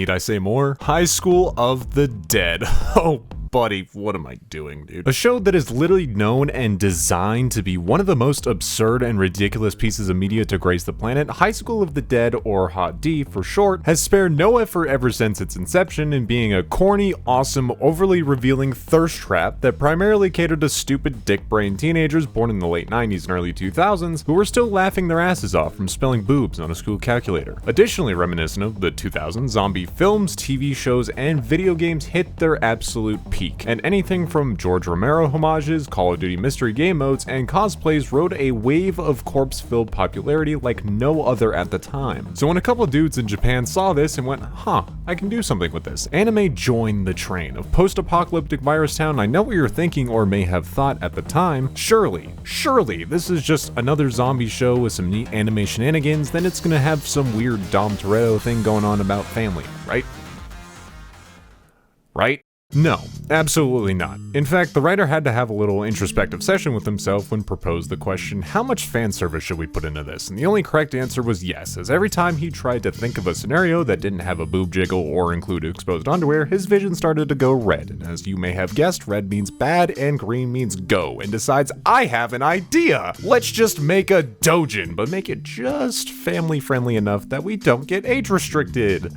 Need I say more? High School of the Dead. Oh, buddy, what am I doing, dude? A show that is literally known and designed to be one of the most absurd and ridiculous pieces of media to grace the planet, High School of the Dead, or Hot D for short, has spared no effort ever since its inception in being a corny, awesome, overly revealing thirst trap that primarily catered to stupid dick-brained teenagers born in the late 90s and early 2000s who were still laughing their asses off from spelling boobs on a school calculator. Additionally reminiscent of the 2000s, zombie films, TV shows, and video games hit their absolute peak, and anything from George Romero homages, Call of Duty mystery game modes, and cosplays rode a wave of corpse-filled popularity like no other at the time. So when a couple of dudes in Japan saw this and went, huh, I can do something with this, anime joined the train of post-apocalyptic virus town. I know what you're thinking or may have thought at the time. Surely, this is just another zombie show with some neat anime shenanigans, then it's gonna have some weird Dom Toretto thing going on about family, right? Right? No, absolutely not. In fact, the writer had to have a little introspective session with himself when proposed the question, how much fan service should we put into this? And the only correct answer was yes, as every time he tried to think of a scenario that didn't have a boob jiggle or include exposed underwear, his vision started to go red. And as you may have guessed, red means bad and green means go, and decides, I have an idea! Let's just make a doujin, but make it just family friendly enough that we don't get age restricted.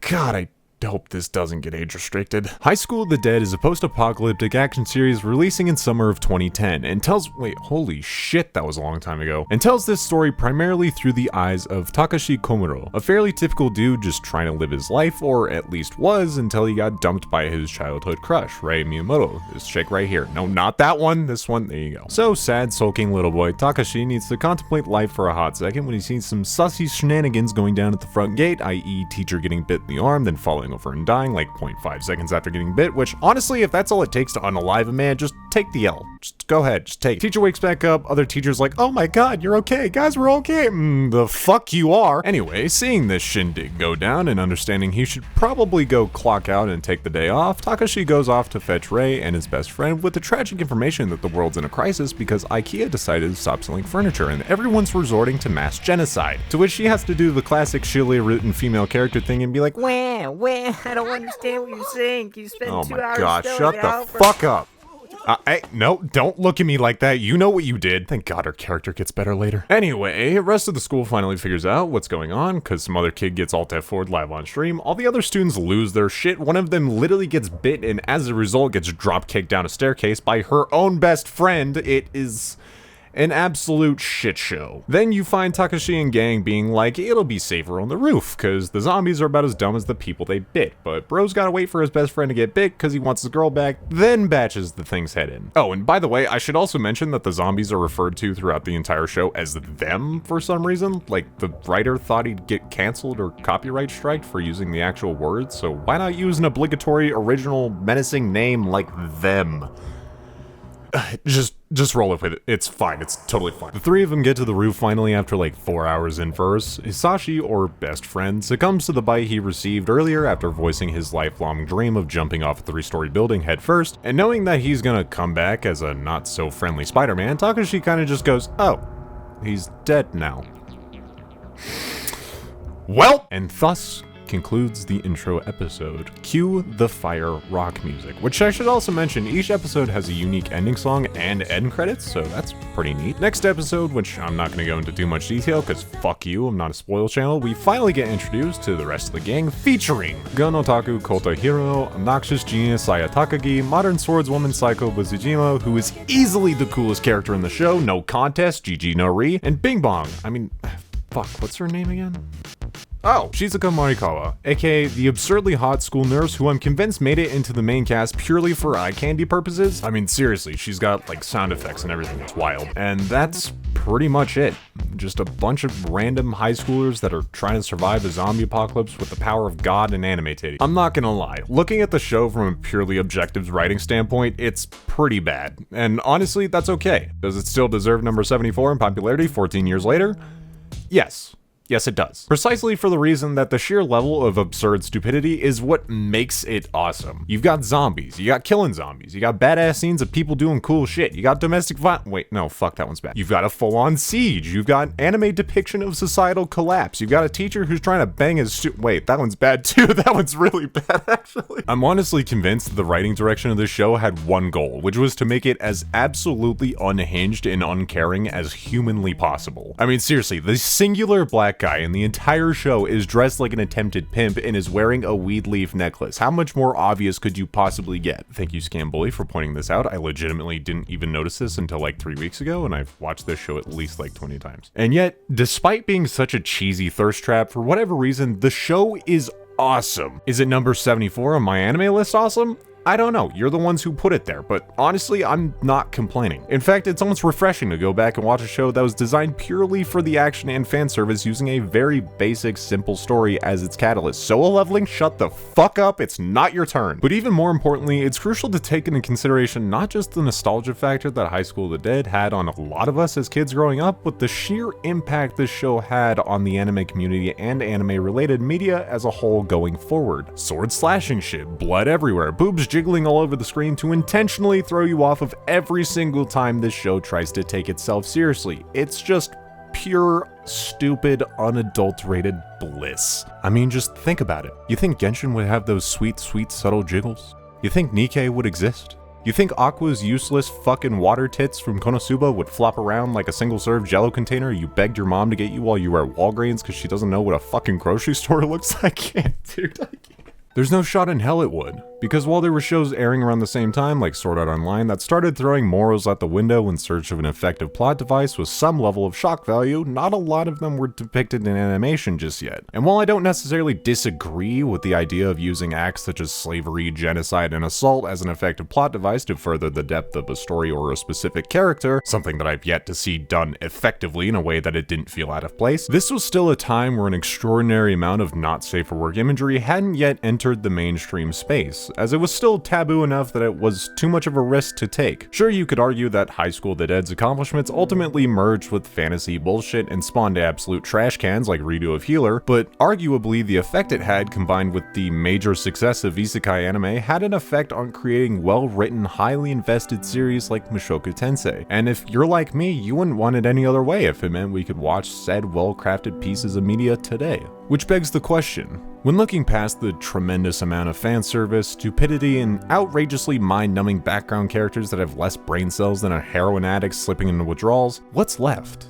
God, I hope this doesn't get age restricted. High School of the Dead is a post-apocalyptic action series releasing in summer of 2010 and tells, wait, holy shit, that was a long time ago, and tells this story primarily through the eyes of Takashi Komuro, a fairly typical dude just trying to live his life, or at least was, until he got dumped by his childhood crush, Rei Miyamoto. This chick right here. No, not that one, this one, there you go. So sad, sulking little boy Takashi needs to contemplate life for a hot second when he sees some sussy shenanigans going down at the front gate, i.e. teacher getting bit in the arm, then falling over and dying like 0.5 seconds after getting bit, which honestly, if that's all it takes to unalive a man, just take the L. Just go ahead, just take it. Teacher wakes back up, other teachers like, oh my god, you're okay, guys, we're okay. The fuck you are. Anyway, seeing this shindig go down and understanding he should probably go clock out and take the day off, Takashi goes off to fetch Rei and his best friend with the tragic information that the world's in a crisis because IKEA decided to stop selling furniture and everyone's resorting to mass genocide. To which she has to do the classic shilly written female character thing and be like, Wah, I don't understand what you're saying. Can you spend 2 hours oh my god, spelling shut it the out for- fuck up. Hey, no, don't look at me like that. You know what you did. Thank God her character gets better later. Anyway, the rest of the school finally figures out what's going on because some other kid gets Alt F4'd live on stream. All the other students lose their shit. One of them literally gets bit and as a result gets drop kicked down a staircase by her own best friend. It is an absolute shit show. Then you find Takashi and gang being like, it'll be safer on the roof, cause the zombies are about as dumb as the people they bit, but bro's gotta wait for his best friend to get bit cause he wants his girl back, then batches the thing's head in. Oh, and by the way, I should also mention that the zombies are referred to throughout the entire show as them for some reason. Like, the writer thought he'd get canceled or copyright striked for using the actual words, so why not use an obligatory original menacing name like them? Just roll it with it. It's fine. It's totally fine. The three of them get to the roof finally after like 4 hours in verse. Hisashi, or best friend, succumbs to the bite he received earlier after voicing his lifelong dream of jumping off a 3-story building head first, and knowing that he's gonna come back as a not-so-friendly Spider-Man, Takashi kinda just goes, oh, he's dead now. Well, and thus concludes the intro episode. Cue the fire rock music, which I should also mention, each episode has a unique ending song and end credits, so that's pretty neat. Next episode, which I'm not going to go into too much detail because fuck you, I'm not a spoil channel, we finally get introduced to the rest of the gang, featuring Gun Otaku Kota Hiro, Obnoxious Genius Saya Takagi, Modern Swordswoman Psycho Buzujima, who is easily the coolest character in the show, no contest, GG no Ri, and Bing Bong, fuck, what's her name again? Oh, Shizuka Marikawa, aka the absurdly hot school nurse who I'm convinced made it into the main cast purely for eye candy purposes. I mean, seriously, she's got like sound effects and everything, it's wild. And that's pretty much it. Just a bunch of random high schoolers that are trying to survive a zombie apocalypse with the power of God and anime titties. I'm not gonna lie, looking at the show from a purely objective writing standpoint, it's pretty bad. And honestly, that's okay. Does it still deserve number 74 in popularity 14 years later? Yes. Yes, it does. Precisely for the reason that the sheer level of absurd stupidity is what makes it awesome. You've got zombies, you got killing zombies, you got badass scenes of people doing cool shit, you got domestic violence. Wait, no, fuck, that one's bad. You've got a full-on siege, you've got anime depiction of societal collapse, you've got a teacher who's trying to bang his wait, that one's bad too. That one's really bad, actually. I'm honestly convinced that the writing direction of this show had one goal, which was to make it as absolutely unhinged and uncaring as humanly possible. I mean, seriously, the singular black guy in the entire show is dressed like an attempted pimp and is wearing a weed leaf necklace. How much more obvious could you possibly get? Thank you, Scam Bully, for pointing this out. I legitimately didn't even notice this until like 3 weeks ago, and I've watched this show at least like 20 times. And yet, despite being such a cheesy thirst trap, for whatever reason, the show is awesome. Is it number 74 on my anime list awesome? I don't know, you're the ones who put it there, but honestly, I'm not complaining. In fact, it's almost refreshing to go back and watch a show that was designed purely for the action and fan service using a very basic, simple story as its catalyst. Solo leveling, shut the fuck up, it's not your turn. But even more importantly, it's crucial to take into consideration not just the nostalgia factor that High School of the Dead had on a lot of us as kids growing up, but the sheer impact this show had on the anime community and anime-related media as a whole going forward. Sword slashing shit, blood everywhere, boobs jiggling all over the screen to intentionally throw you off of every single time this show tries to take itself seriously. It's just pure, stupid, unadulterated bliss. I mean, just think about it. You think Genshin would have those sweet, sweet, subtle jiggles? You think Nikkei would exist? You think Aqua's useless fucking water tits from Konosuba would flop around like a single-serve jello container you begged your mom to get you while you were at Walgreens because she doesn't know what a fucking grocery store looks like? I can't, dude, I can't. There's no shot in hell it would, because while there were shows airing around the same time, like Sword Art Online, that started throwing morals out the window in search of an effective plot device with some level of shock value, not a lot of them were depicted in animation just yet. And while I don't necessarily disagree with the idea of using acts such as slavery, genocide, and assault as an effective plot device to further the depth of a story or a specific character, something that I've yet to see done effectively in a way that it didn't feel out of place, this was still a time where an extraordinary amount of not safe for work imagery hadn't yet entered the mainstream space, as it was still taboo enough that it was too much of a risk to take. Sure, you could argue that High School of the Dead's accomplishments ultimately merged with fantasy bullshit and spawned absolute trash cans like Redo of Healer, but arguably the effect it had, combined with the major success of isekai anime, had an effect on creating well-written, highly invested series like Mushoku Tensei. And if you're like me, you wouldn't want it any other way if it meant we could watch said well-crafted pieces of media today. Which begs the question, when looking past the tremendous amount of fan service, stupidity, and outrageously mind-numbing background characters that have less brain cells than a heroin addict slipping into withdrawals, what's left?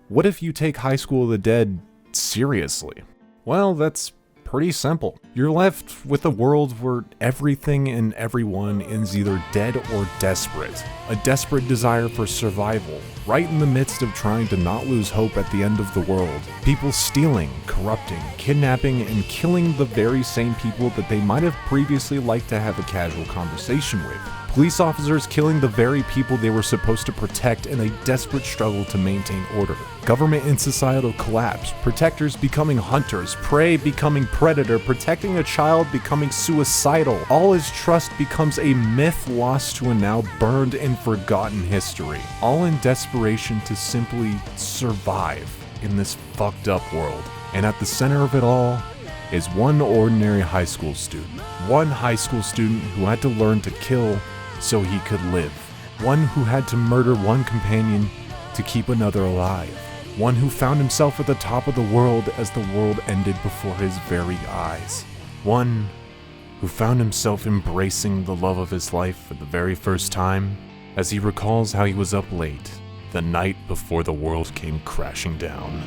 What if you take High School of the Dead seriously? Well, that's pretty simple. You're left with a world where everything and everyone is either dead or desperate. A desperate desire for survival, right in the midst of trying to not lose hope at the end of the world. People stealing, corrupting, kidnapping, and killing the very same people that they might have previously liked to have a casual conversation with. Police officers killing the very people they were supposed to protect in a desperate struggle to maintain order. Government and societal collapse, protectors becoming hunters, prey becoming predator, protecting a child becoming suicidal. All as trust becomes a myth lost to a now burned and forgotten history. All in desperation to simply survive in this fucked up world. And at the center of it all is one ordinary high school student. One high school student who had to learn to kill so he could live. One who had to murder one companion to keep another alive. One who found himself at the top of the world as the world ended before his very eyes. One who found himself embracing the love of his life for the very first time as he recalls how he was up late the night before the world came crashing down.